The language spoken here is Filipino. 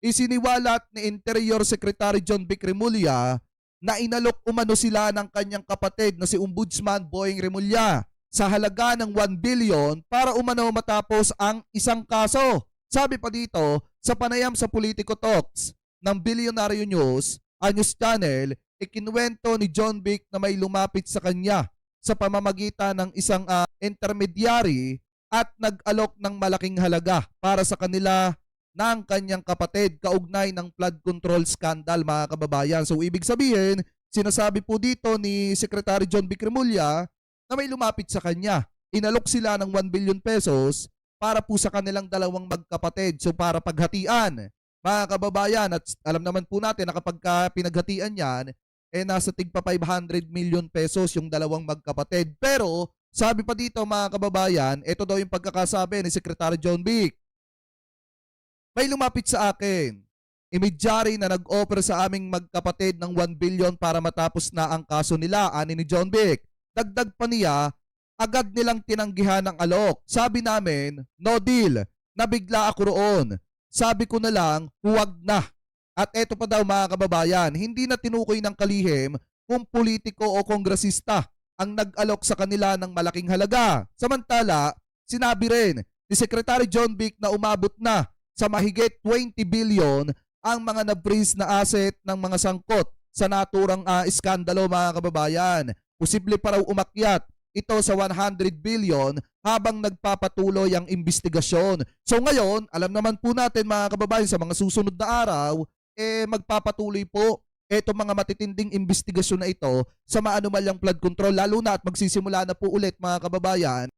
Isiniwalat ni Interior Secretary John Vic Remulla na inalok umano sila ng kanyang kapatid na si Ombudsman Boying Remulla sa halaga ng 1 billion para umano matapos ang isang kaso. Sabi pa dito, sa panayam sa Politico Talks ng Billionaire News, a news channel, ikinuwento ni John Vic na may lumapit sa kanya sa pamamagitan ng isang intermediary at nag-alok ng malaking halaga para sa kanila ng kanyang kapatid kaugnay ng flood control scandal, mga kababayan. So ibig sabihin, sinasabi po dito ni Secretary John Vic Remulla na may lumapit sa kanya. Inalok sila ng 1 billion pesos para po sa kanilang dalawang magkapatid. So para paghatian, mga kababayan, at alam naman po natin na kapag pinaghatian yan, nasa tigpa 500 million pesos yung dalawang magkapatid. Pero sabi pa dito, mga kababayan, ito daw yung pagkakasabi ni Secretary John Vic. May lumapit sa akin, imidyari na nag-offer sa aming magkapatid ng 1 billion para matapos na ang kaso nila, ani ni John Vic. Dagdag pa niya, agad nilang tinanggihan ang alok. Sabi namin, no deal, nabigla ako roon. Sabi ko na lang, huwag na. At eto pa daw, mga kababayan, hindi na tinukoy ng kalihim kung politiko o kongresista ang nag-alok sa kanila ng malaking halaga. Samantala, sinabi rin ni Secretary John Vic na umabot na sa mahigit 20 billion ang mga na-freeze na asset ng mga sangkot sa naturang iskandalo, mga kababayan. Posible pa raw umakyat ito sa 100 billion habang nagpapatuloy ang investigasyon. So ngayon, alam naman po natin, mga kababayan, sa mga susunod na araw, magpapatuloy po itong mga matitinding investigasyon na ito sa maanumalyang flood control, lalo na at magsisimula na po ulit, mga kababayan,